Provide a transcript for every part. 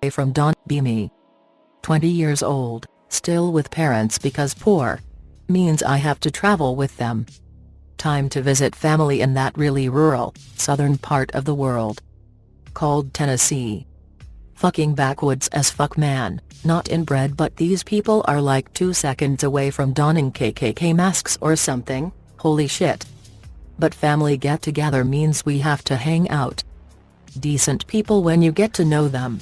from Don Demise. 20 years old, still with parents because poor. Means I have to travel with them. Time to visit family in that really rural, southern part of the world. Called Tennessee. Fucking backwoods as fuck, man, not inbred, but these people are like 2 seconds away from donning KKK masks or something, holy shit. But family get-together means we have to hang out. Decent people when you get to know them.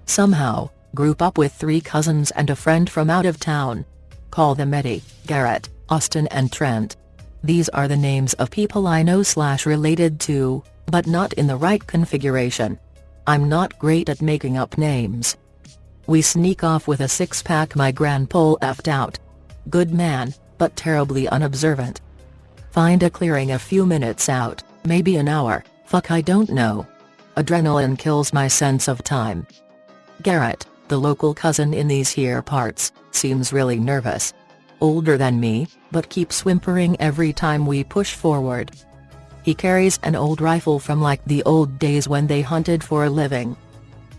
Somehow, group up with 3 cousins and a friend from out of town. Call them Eddie, Garrett, Austin and Trent. These are the names of people I know / related to, but not in the right configuration. I'm not great at making up names. We sneak off with a 6-pack my grandpa effed out. Good man, but terribly unobservant. Find a clearing a few minutes out, maybe an hour, fuck I don't know. Adrenaline kills my sense of time. Garrett, the local cousin in these here parts, seems really nervous. Older than me, but keeps whimpering every time we push forward. He carries an old rifle from like the old days when they hunted for a living.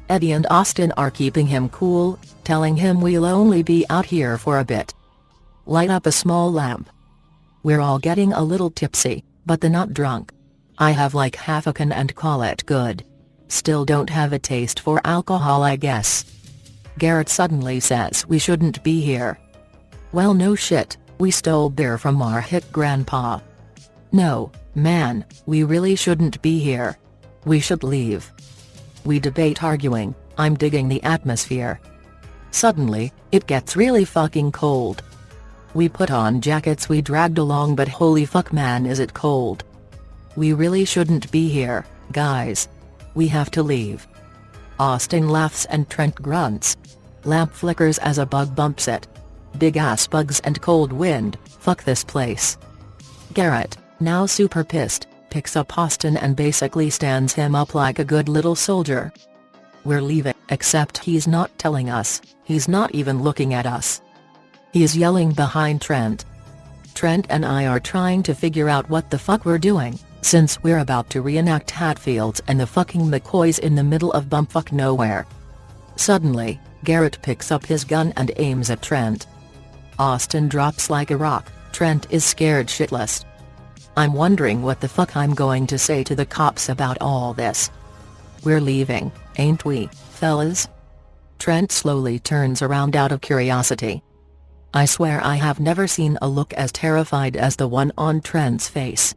Eddie and Austin are keeping him cool, telling him we'll only be out here for a bit. Light up a small lamp. We're all getting a little tipsy, but they're not drunk. I have like half a can and call it good. Still don't have a taste for alcohol, I guess. Garrett suddenly says we shouldn't be here. Well, no shit, we stole beer from our hit grandpa. No, man, we really shouldn't be here. We should leave. We debate arguing, I'm digging the atmosphere. Suddenly, it gets really fucking cold. We put on jackets we dragged along, but holy fuck man is it cold. We really shouldn't be here, guys. We have to leave. Austin laughs and Trent grunts. Lamp flickers as a bug bumps it. Big ass bugs and cold wind, fuck this place. Garrett, now super pissed, picks up Austin and basically stands him up like a good little soldier. We're leaving, except he's not telling us, he's not even looking at us. He's yelling behind Trent. Trent and I are trying to figure out what the fuck we're doing, since we're about to reenact Hatfields and the fucking McCoys in the middle of bumfuck nowhere. Suddenly, Garrett picks up his gun and aims at Trent. Austin drops like a rock, Trent is scared shitless. I'm wondering what the fuck I'm going to say to the cops about all this. We're leaving, ain't we, fellas? Trent slowly turns around out of curiosity. I swear I have never seen a look as terrified as the one on Trent's face.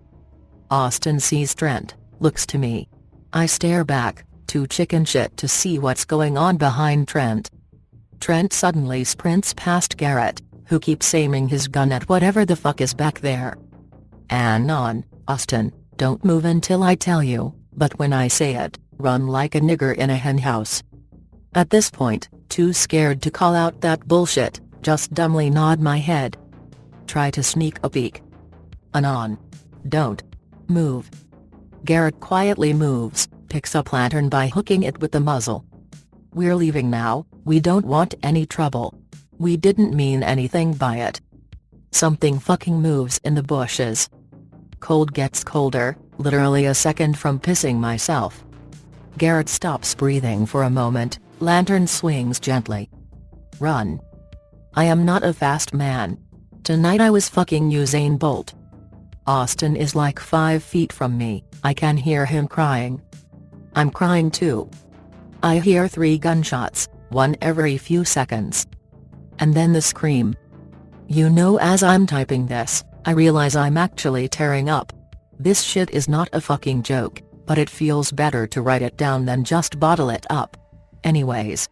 Austin sees Trent, looks to me. I stare back, too chicken shit to see what's going on behind Trent. Trent suddenly sprints past Garrett, who keeps aiming his gun at whatever the fuck is back there. Anon, Austin, don't move until I tell you, but when I say it, run like a nigger in a henhouse. At this point, too scared to call out that bullshit, just dumbly nod my head. Try to sneak a peek. Anon. Don't move. Garrett quietly moves, picks up lantern by hooking it with the muzzle. We're leaving now, we don't want any trouble. We didn't mean anything by it. Something fucking moves in the bushes. Cold gets colder, literally a second from pissing myself. Garrett stops breathing for a moment, lantern swings gently. Run. I am not a fast man. Tonight I was fucking Usain Bolt. Austin is like 5 feet from me, I can hear him crying. I'm crying too. I hear 3 gunshots, one every few seconds. And then the scream. You know, as I'm typing this, I realize I'm actually tearing up. This shit is not a fucking joke, but it feels better to write it down than just bottle it up. Anyways.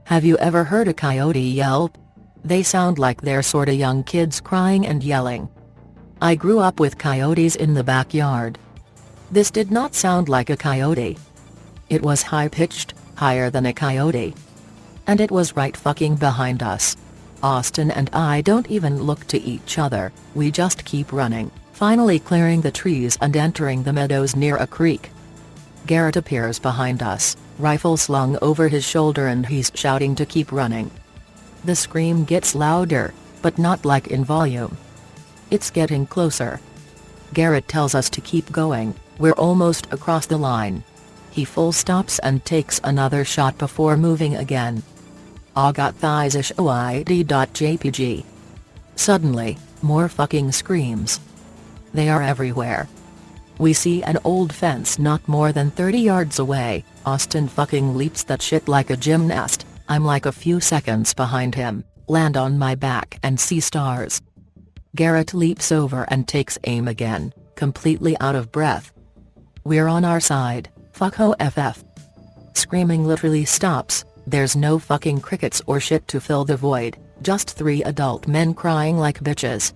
Have you ever heard a coyote yelp? They sound like they're sorta young kids crying and yelling. I grew up with coyotes in the backyard. This did not sound like a coyote. It was high-pitched, higher than a coyote. And it was right fucking behind us. Austin and I don't even look to each other, we just keep running, finally clearing the trees and entering the meadows near a creek. Garrett appears behind us, rifle slung over his shoulder, and he's shouting to keep running. The scream gets louder, but not like in volume. It's getting closer. Garrett tells us to keep going, we're almost across the line. He full stops and takes another shot before moving again. I got thighs-ish oid.jpg. Suddenly, more fucking screams. They are everywhere. We see an old fence not more than 30 yards away. Austin fucking leaps that shit like a gymnast. I'm like a few seconds behind him, land on my back and see stars. Garrett leaps over and takes aim again, completely out of breath. We're on our side, fuck ho ff. Screaming literally stops, there's no fucking crickets or shit to fill the void, just 3 adult men crying like bitches.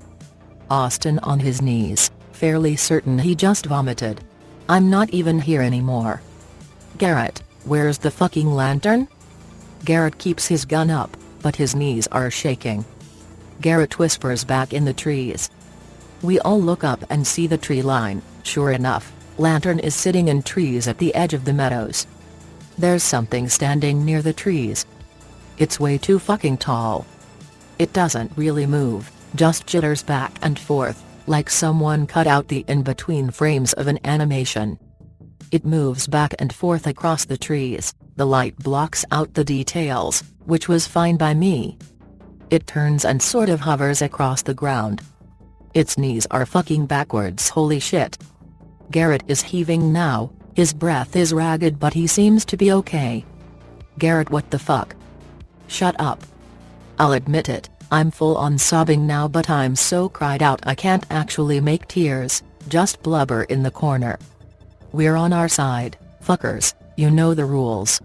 Austin on his knees, fairly certain he just vomited. I'm not even here anymore. Garrett, where's the fucking lantern? Garrett keeps his gun up, but his knees are shaking. Garrett whispers back in the trees. We all look up and see the tree line. Sure enough, lantern is sitting in trees at the edge of the meadows. There's something standing near the trees. It's way too fucking tall. It doesn't really move, just jitters back and forth, like someone cut out the in-between frames of an animation. It moves back and forth across the trees, the light blocks out the details, which was fine by me. It turns and sort of hovers across the ground. Its knees are fucking backwards, holy shit. Garrett is heaving now, his breath is ragged but he seems to be okay. Garrett, what the fuck? Shut up. I'll admit it, I'm full on sobbing now, but I'm so cried out I can't actually make tears, just blubber in the corner. We're on our side, fuckers, you know the rules.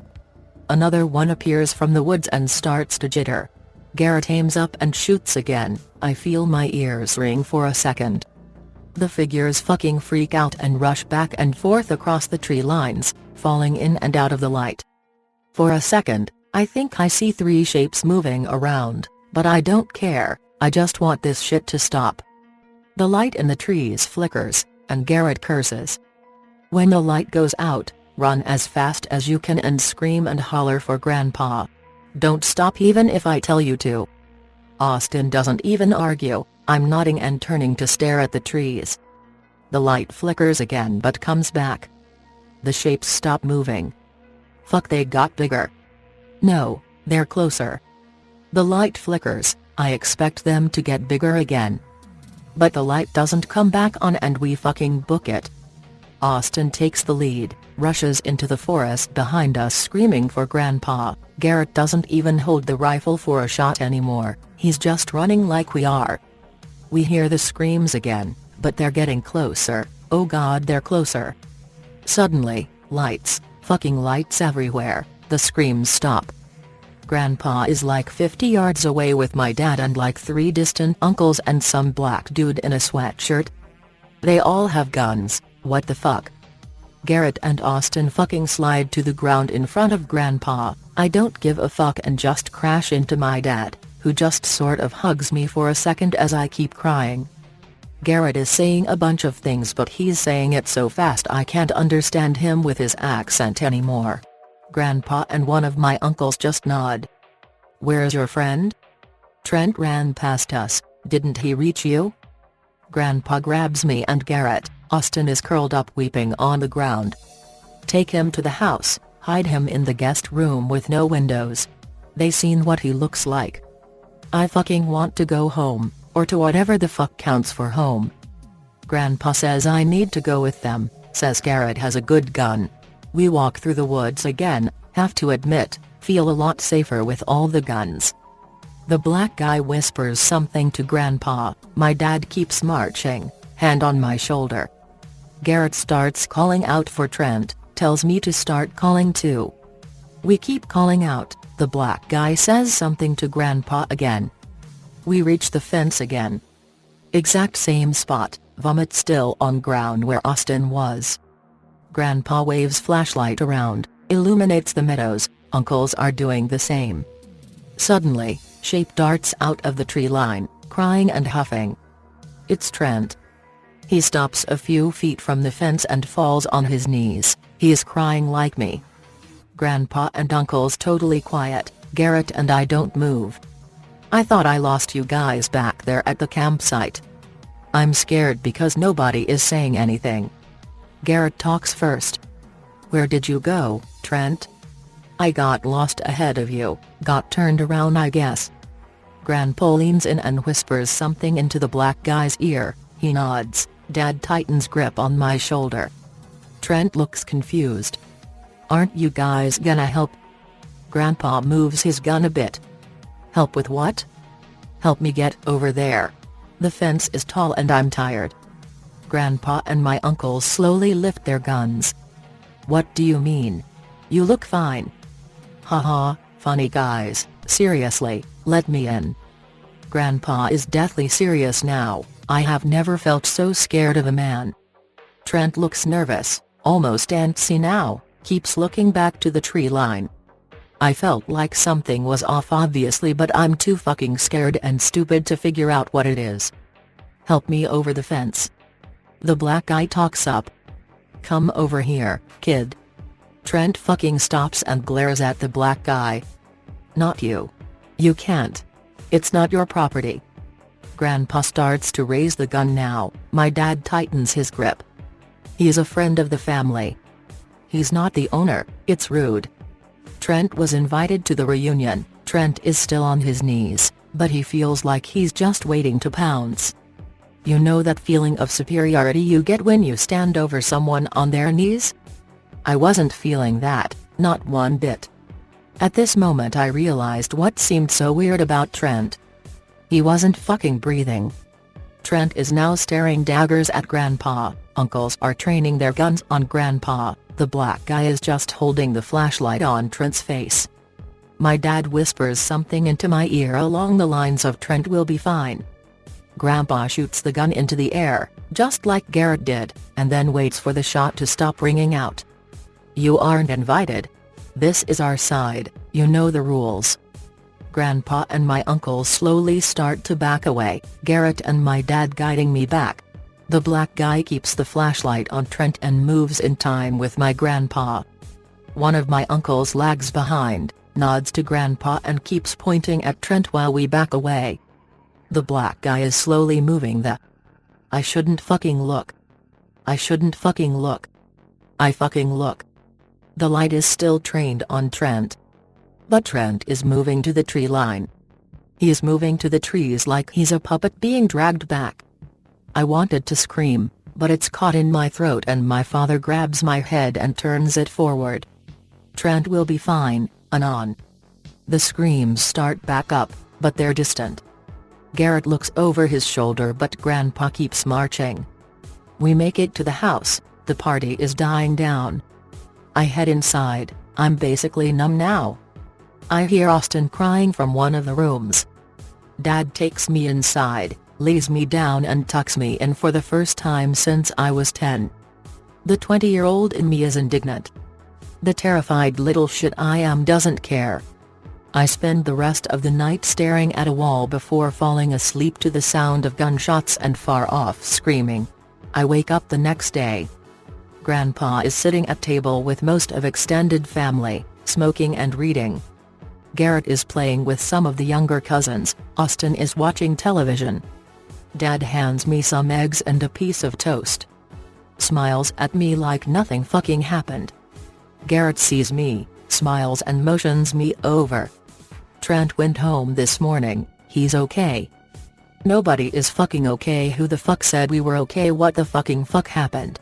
Another one appears from the woods and starts to jitter. Garrett aims up and shoots again. I feel my ears ring for a second. The figures fucking freak out and rush back and forth across the tree lines, falling in and out of the light. For a second, I think I see 3 shapes moving around, but I don't care, I just want this shit to stop. The light in the trees flickers, and Garrett curses. When the light goes out, run as fast as you can and scream and holler for Grandpa. Don't stop even if I tell you to. Austin doesn't even argue, I'm nodding and turning to stare at the trees. The light flickers again but comes back. The shapes stop moving. Fuck, they got bigger. No, they're closer. The light flickers, I expect them to get bigger again. But the light doesn't come back on and we fucking book it. Austin takes the lead, rushes into the forest behind us screaming for Grandpa. Garrett doesn't even hold the rifle for a shot anymore, he's just running like we are. We hear the screams again, but they're getting closer, oh god they're closer. Suddenly, lights, fucking lights everywhere, the screams stop. Grandpa is like 50 yards away with my dad and like 3 distant uncles and some black dude in a sweatshirt. They all have guns, what the fuck? Garrett and Austin fucking slide to the ground in front of Grandpa. I don't give a fuck and just crash into my dad, who just sort of hugs me for a second as I keep crying. Garrett is saying a bunch of things but he's saying it so fast I can't understand him with his accent anymore. Grandpa and one of my uncles just nod. Where's your friend? Trent ran past us, didn't he reach you? Grandpa grabs me and Garrett. Austin is curled up weeping on the ground. Take him to the house, hide him in the guest room with no windows. They seen what he looks like. I fucking want to go home, or to whatever the fuck counts for home. Grandpa says I need to go with them, says Garrett has a good gun. We walk through the woods again, have to admit, feel a lot safer with all the guns. The black guy whispers something to Grandpa, my dad keeps marching, hand on my shoulder. Garrett starts calling out for Trent, tells me to start calling too. We keep calling out, the black guy says something to Grandpa again. We reach the fence again. Exact same spot, vomit still on ground where Austin was. Grandpa waves flashlight around, illuminates the meadows, uncles are doing the same. Suddenly, shape darts out of the tree line, crying and huffing. It's Trent. He stops a few feet from the fence and falls on his knees, he is crying like me. Grandpa and uncle's totally quiet, Garrett and I don't move. I thought I lost you guys back there at the campsite. I'm scared because nobody is saying anything. Garrett talks first. Where did you go, Trent? I got lost ahead of you, got turned around I guess. Grandpa leans in and whispers something into the black guy's ear. He nods. Dad tightens grip on my shoulder. Trent looks confused. Aren't you guys gonna help? Grandpa moves his gun a bit. Help with what? Help me get over there. The fence is tall and I'm tired. Grandpa and my uncles slowly lift their guns. What do you mean? You look fine. Haha, funny guys, seriously, let me in. Grandpa is deathly serious now. I have never felt so scared of a man. Trent looks nervous, almost antsy now, keeps looking back to the tree line. I felt like something was off obviously, but I'm too fucking scared and stupid to figure out what it is. Help me over the fence. The black guy talks up. Come over here, kid. Trent fucking stops and glares at the black guy. Not you. You can't. It's not your property. Grandpa starts to raise the gun now. My dad tightens his grip. He's a friend of the family. He's not the owner. It's rude. Trent was invited to the reunion. Trent is still on his knees, but he feels like he's just waiting to pounce. You know that feeling of superiority you get when you stand over someone on their knees? I wasn't feeling that, not one bit. At this moment I realized what seemed so weird about Trent. He wasn't fucking breathing. Trent is now staring daggers at Grandpa, uncles are training their guns on Grandpa, the black guy is just holding the flashlight on Trent's face. My dad whispers something into my ear along the lines of Trent will be fine. Grandpa shoots the gun into the air, just like Giguere did, and then waits for the shot to stop ringing out. You aren't invited. This is our side, you know the rules. Grandpa and my uncle slowly start to back away, Giguere and my dad guiding me back. The black guy keeps the flashlight on Trent and moves in time with my grandpa. One of my uncles lags behind, nods to Grandpa and keeps pointing at Trent while we back away. The black guy is slowly moving the... I shouldn't fucking look. I shouldn't fucking look. I fucking look. The light is still trained on Trent. But Trent is moving to the tree line. He is moving to the trees like he's a puppet being dragged back. I wanted to scream, but it's caught in my throat and my father grabs my head and turns it forward. Trent will be fine, Anon. The screams start back up, but they're distant. Giguere looks over his shoulder but Grandpa keeps marching. We make it to the house, the party is dying down. I head inside, I'm basically numb now. I hear Austin crying from one of the rooms. Dad takes me inside, lays me down and tucks me in for the first time since I was 10. The 20-year-old in me is indignant. The terrified little shit I am doesn't care. I spend the rest of the night staring at a wall before falling asleep to the sound of gunshots and far-off screaming. I wake up the next day. Grandpa is sitting at table with most of extended family, smoking and reading. Giguere is playing with some of the younger cousins, Austin is watching television. Dad hands me some eggs and a piece of toast. Smiles at me like nothing fucking happened. Giguere sees me, smiles and motions me over. Trent went home this morning, he's okay. Nobody is fucking okay. Who the fuck said we were okay? What the fucking fuck happened?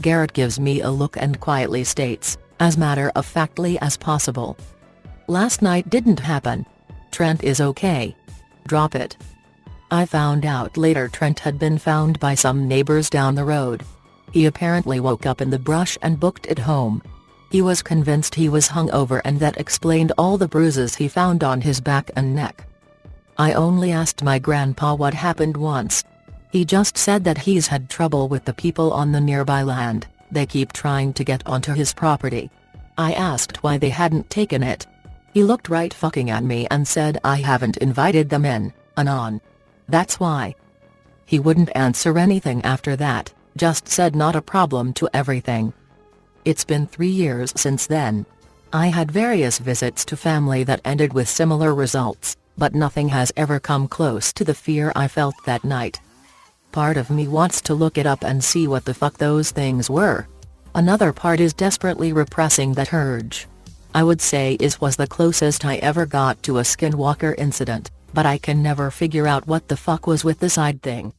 Giguere gives me a look and quietly states, as matter-of-factly as possible. Last night didn't happen. Trent is okay. Drop it. I found out later Trent had been found by some neighbors down the road. He apparently woke up in the brush and booked it home. He was convinced he was hungover and that explained all the bruises he found on his back and neck. I only asked my grandpa what happened once. He just said that he's had trouble with the people on the nearby land, they keep trying to get onto his property. I asked why they hadn't taken it. He looked right fucking at me and said I haven't invited them in, Anon. That's why. He wouldn't answer anything after that, just said not a problem to everything. It's been 3 years since then. I had various visits to family that ended with similar results, but nothing has ever come close to the fear I felt that night. Part of me wants to look it up and see what the fuck those things were. Another part is desperately repressing that urge. I would say is was the closest I ever got to a skinwalker incident, but I can never figure out what the fuck was with the side thing.